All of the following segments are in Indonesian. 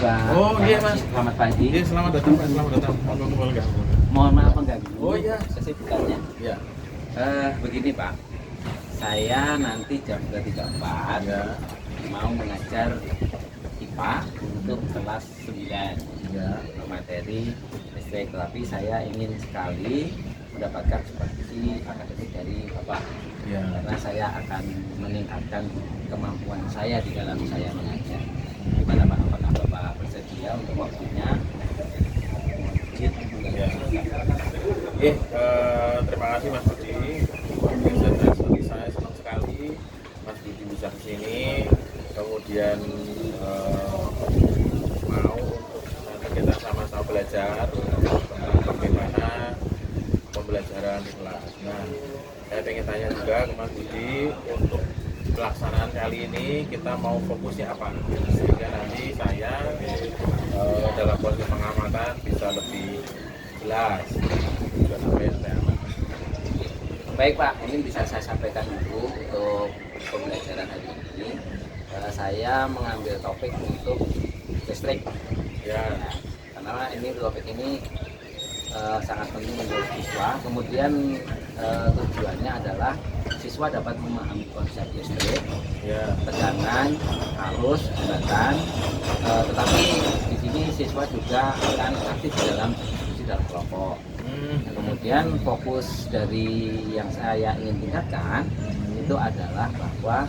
Pak. Oh iya Mas. Selamat pagi. Iya selamat datang Pak, selamat datang. Mohon enggak. Mohon maaf mengganggu. Oh iya. Kesibukannya. Iya. Begini Pak, saya nanti jam 3.34 Iya. mau mengajar IPA untuk kelas 9 Iya. materi listrik, tapi saya ingin sekali mendapatkan supervisi akademik dari Bapak. Iya. Karena saya akan meningkatkan kemampuan saya di dalam saya mengajar. Gimana Pak, apakah Bapak bersedia untuk waktunya? Ya. Terima kasih Mas Budi. Luar biasa, saya senang sekali Mas Budi bisa kesini. Kemudian mau untuk nanti kita sama-sama belajar tentang bagaimana pembelajaran di kelas. Nah, saya ingin tanya juga ke Mas Budi untuk pelaksanaan kali ini kita mau fokusnya apa? Sehingga nanti saya dalam proses pengamatan bisa lebih jelas juga sampai saya amati. Baik Pak, ini bisa saya sampaikan dulu untuk pembelajaran hari ini. Saya mengambil topik untuk listrik. Ya, Karena ini topik ini sangat penting untuk siswa. Kemudian tujuannya adalah siswa dapat memahami konsep listrik, ya, tekanan, arus, jembatan. Tetapi di sini siswa juga akan aktif dalam diskusi dalam kelompok. Kemudian fokus dari yang saya ingin tingkatkan itu adalah bahwa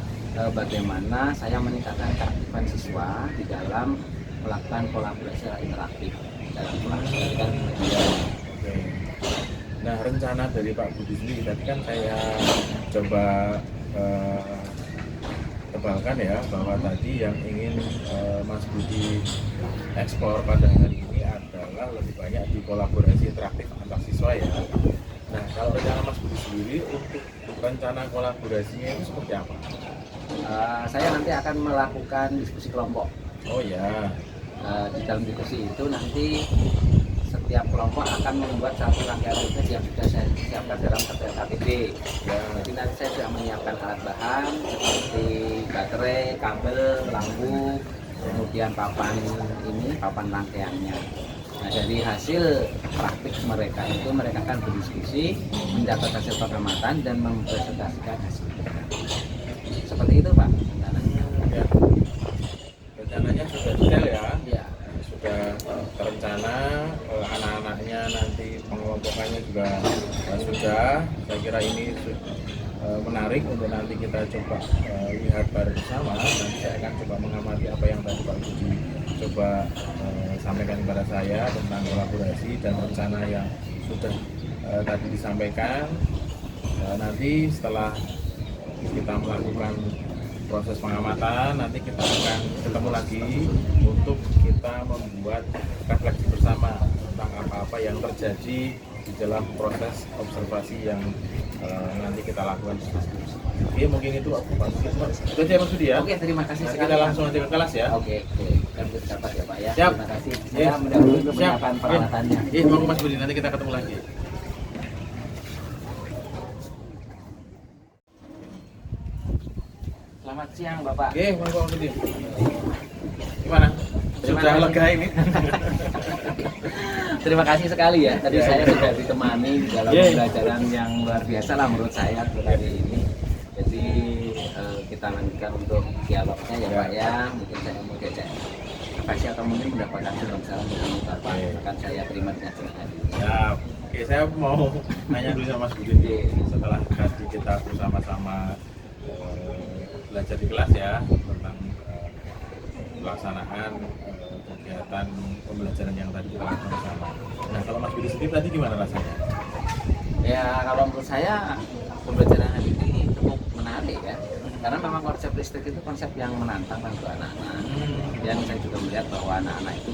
bagaimana saya meningkatkan keaktifan siswa di dalam melakukan kolaborasi interaktif dalam kelas. oke. Nah, rencana dari Pak Budi sendiri tadi kan saya coba tebalkan ya bahwa tadi yang ingin Mas Budi eksplor pada hari ini adalah lebih banyak di kolaborasi interaktif antar siswa ya. Nah, kalau rencana Mas Budi sendiri untuk rencana kolaborasinya itu seperti apa? Saya nanti akan melakukan diskusi kelompok. Oh ya, Di dalam diskusi itu nanti setiap kelompok akan membuat satu rangkaian tugas yang sudah saya siapkan dalam KTP. ya, Jadi nanti saya sudah menyiapkan alat bahan seperti baterai, kabel, lampu, kemudian papan rangkaiannya. Nah, dari hasil praktik mereka itu mereka akan berdiskusi, mendapat hasil pengamatan dan mempresentasikan hasilnya. Seperti itu Pak rencananya. ya. Rencananya sudah detail ya. Ya. Sudah terencana, anak-anaknya nanti pengelompokannya juga sudah. Saya kira ini menarik untuk nanti kita coba lihat bareng bersama. Nanti saya akan coba mengamati apa yang tadi Pak Budi coba sampaikan kepada saya tentang kolaborasi dan rencana yang sudah tadi disampaikan. Nanti setelah kita melakukan proses pengamatan, nanti kita akan ketemu lagi untuk kita membuat refleksi bersama tentang apa-apa yang terjadi di dalam proses observasi yang nanti kita lakukan. Oke, mungkin itu Pak Budi. Itu aja Mas Budi ya. Oke, terima kasih Nanti sekali. kita langsung aja ke kelas ya. Oke, dan dapat ya Pak ya. Siap. Terima kasih. Iya. Saya mendahului untuk Siap. menyiapkan peralatannya. Iya, mau Mas Budi, nanti kita ketemu lagi. Selamat siang Bapak. Oke, mau Pak Budi. Gimana? Terima Sudah kasih. lega ini? Terima kasih sekali ya. Tadi Ya. saya sudah ditemani di dalam Yeah. pembelajaran yang luar biasa lah menurut saya untuk hari ini. Jadi kita lanjutkan untuk dialognya ya Ya. Pak ya. Mungkin saya mau diajak refleksi atau mungkin mendapatkan salam dari Bapak. Oke. Akan saya terima dengan senang hati. Ya, oke, saya mau nanya dulu sama Mas Budi nih. Setelah tadi kita bersama-sama belajar di kelas ya tentang pelaksanaan kegiatan pembelajaran yang tadi kita lakukan bersama. Nah, kalau Mas Budi sendiri tadi gimana rasanya? Ya kalau menurut saya pembelajaran hari ini cukup menarik ya. Karena memang konsep listrik itu konsep yang menantang untuk anak-anak. Dan saya juga melihat bahwa anak-anak itu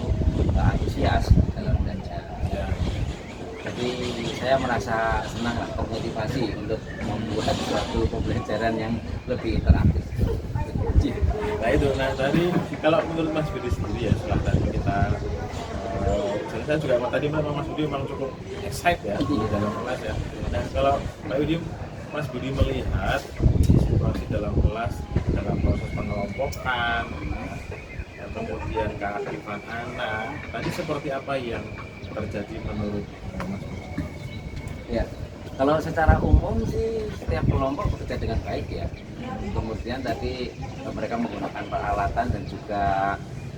antusias dalam belajar. Ya, Jadi saya merasa senang lah, termotivasi untuk membuat suatu pembelajaran yang lebih interaktif. nah itu. Nah tadi kalau menurut Mas Budi sendiri ya setelah tadi kita saya juga tadi Mas Budi memang cukup excited ya di dalam kelas ya. Nah kalau Mas Budi melihat situasi dalam kelas dalam proses pengelompokan kemudian keaktifan anak, tadi seperti apa yang terjadi menurut Mas Budi? Ya, kalau secara umum sih setiap kelompok bekerja dengan baik ya. Kemudian tadi mereka menggunakan peralatan dan juga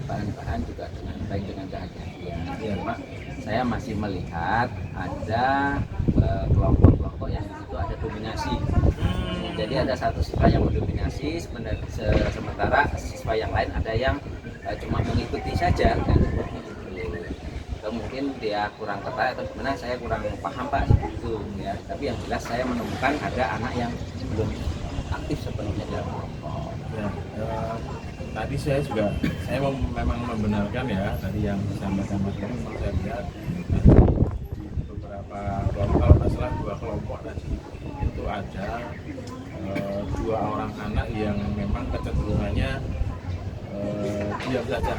bahan-bahan juga dengan baik, dengan kehati-hatian. Ya, cuma saya masih melihat ada kelompok-kelompok yang di situ ada dominasi. Jadi ada satu siswa yang mendominasi, sementara siswa yang lain ada yang cuma mengikuti saja dan seperti itu. Mungkin dia kurang tertarik atau gimana, saya kurang paham Pak seperti itu ya. Tapi yang jelas saya menemukan ada anak yang belum aktif sepenuhnya dalam kelompok. Ya, tadi saya memang membenarkan ya tadi yang disampaikan Mas Budi. Memang saya lihat di beberapa kelompok, kalau nggak salah 2 kelompok tadi itu ada 2 orang anak yang memang kecenderungannya diam saja.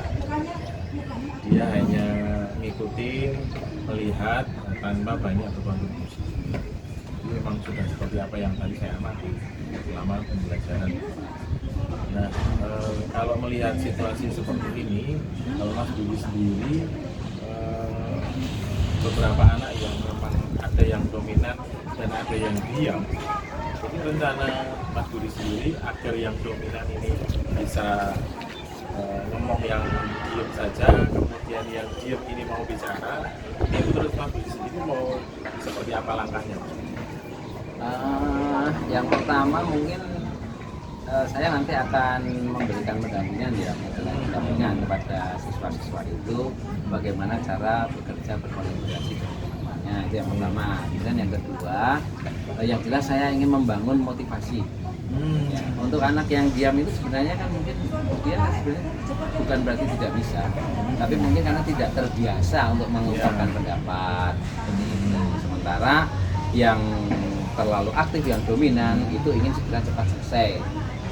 Dia hanya ngikutin, melihat tanpa banyak berkontribusi. Ini memang sudah seperti apa yang tadi saya amati selama pembelajaran. Nah, kalau melihat situasi seperti ini, kalau Mas Budi sendiri, beberapa anak yang memang ada yang dominan dan ada yang diam, jadi rencana Mas Budi sendiri agar yang dominan ini bisa ngomong yang diam saja, kemudian yang diam ini mau bicara, ini menurut Mas Budi sendiri mau seperti apa langkahnya? Yang pertama mungkin saya nanti akan memberikan pendampingan ya, pendampingan kepada siswa-siswa itu bagaimana cara bekerja berkolaborasi dengan teman-temannya, itu yang pertama. Kemudian yang kedua, yang jelas saya ingin membangun motivasi. Ya, untuk anak yang diam itu sebenarnya kan mungkin dia sebenarnya bukan berarti tidak bisa, tapi mungkin karena tidak terbiasa untuk mengungkapkan pendapat. Sementara yang terlalu aktif, yang dominan itu ingin segera cepat selesai,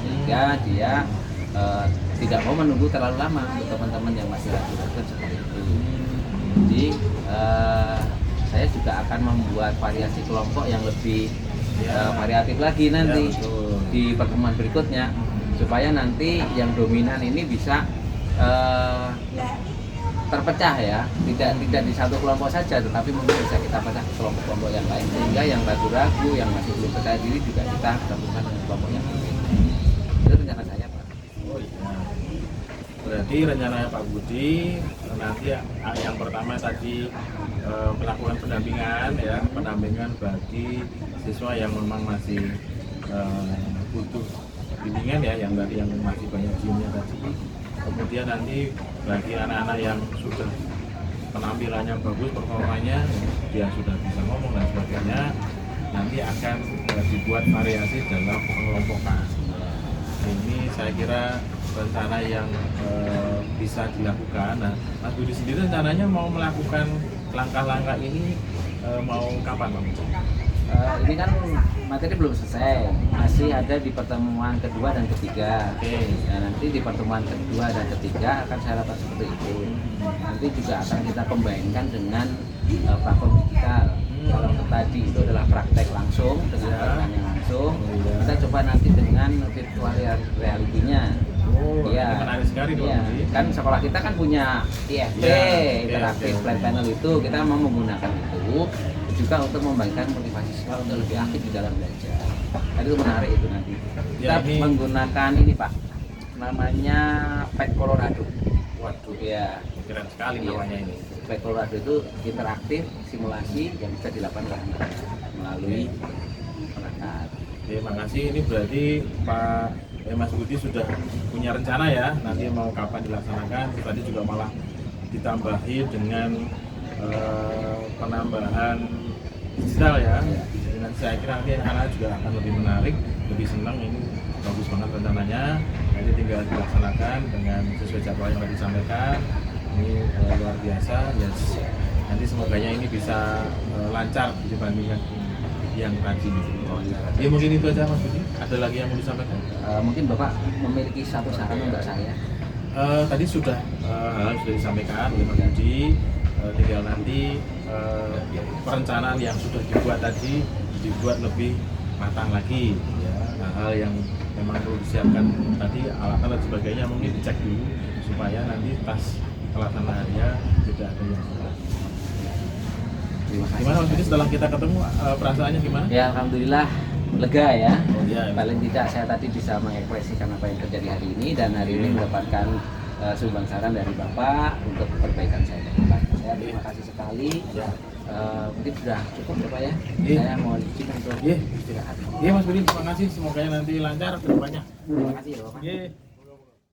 sehingga dia tidak mau menunggu terlalu lama untuk teman-teman yang masih ragu-ragu seperti itu. Jadi saya juga akan membuat variasi kelompok yang lebih variatif lagi nanti di pertemuan berikutnya, supaya nanti yang dominan ini bisa terpecah ya, tidak di satu kelompok saja, tetapi mungkin bisa kita pecah ke kelompok-kelompok yang lain, sehingga yang ragu-ragu, yang masih belum percaya diri juga kita gabungkan dengan kelompok yang lain. Itu rencana saya Pak. Oh iya. Berarti rencananya Pak Budi nanti yang pertama tadi melakukan pendampingan bagi siswa yang memang masih butuh bimbingan ya, yang tadi yang masih banyak diamnya tadi. Kemudian nanti bagi anak-anak yang sudah penampilannya bagus, performanya, dia sudah bisa ngomong dan sebagainya, nanti akan dibuat variasi dalam pengelompokan. Ini saya kira rencana yang bisa dilakukan. Nah, Mas Budi sendiri rencananya mau melakukan langkah-langkah ini mau kapan Pak? Ini kan materi belum selesai, masih ada di pertemuan kedua dan ketiga. Nah, nanti di pertemuan kedua dan ketiga akan saya lakukan seperti itu. Nanti juga akan kita combine-kan dengan platform digital. Kalau tadi itu adalah praktek langsung dengan pertanyaan langsung, kita coba nanti dengan virtual reality-nya. Ini menarik sekali dong. Kan sekolah kita kan punya IFP, interaktif flat panel itu, kita mau menggunakan itu juga untuk membagikan motivasi siswa untuk lebih aktif di dalam belajar. Jadi itu menarik itu nanti. Kita menggunakan ini Pak, namanya Pet Colorado. Waduh, ya keren sekali namanya ini. Pet Colorado itu interaktif simulasi yang bisa dilakukan oleh anak melalui perangkat. Terima kasih. Ini berarti Pak Mas Budi sudah punya rencana ya, nanti mau kapan dilaksanakan. Tadi juga malah ditambahi dengan penambahan digital ya. Dan saya kira nanti anak-anak juga akan lebih menarik, lebih senang. Ini bagus banget rencananya. Nanti tinggal dilaksanakan dengan sesuai jadwal yang tadi disampaikan. Ini luar biasa. Nanti semoganya ini bisa lancar dibandingkan yang tadi. Ya mungkin itu aja Mas Budi. Ada lagi yang mau disampaikan? Mungkin Bapak memiliki satu saran untuk saya. Tadi sudah hal sudah disampaikan oleh Pak Budi. Tinggal nanti perencanaan yang sudah dibuat tadi dibuat lebih matang lagi ya, hal-hal yang memang perlu disiapkan tadi alat-alat sebagainya, mungkin dicek dulu supaya nanti pas pelaksanaan harinya tidak ada yang salah. Terima kasih. Gimana Mas Budi setelah kita ketemu perasaannya gimana? Ya alhamdulillah lega ya. Oh iya. Paling tidak saya tadi bisa mengekspresikan apa yang terjadi hari ini, dan hari ini mendapatkan sumbang saran dari Bapak untuk perbaikan saya ke depan. Saya terima kasih sekali. Mungkin sudah cukup ya Pak ya. Saya mohon izin untuk istirahat. Iya Mas Budi, terima kasih. Semoga nanti lancar ke depannya. Terima kasih ya Bapak. Iya.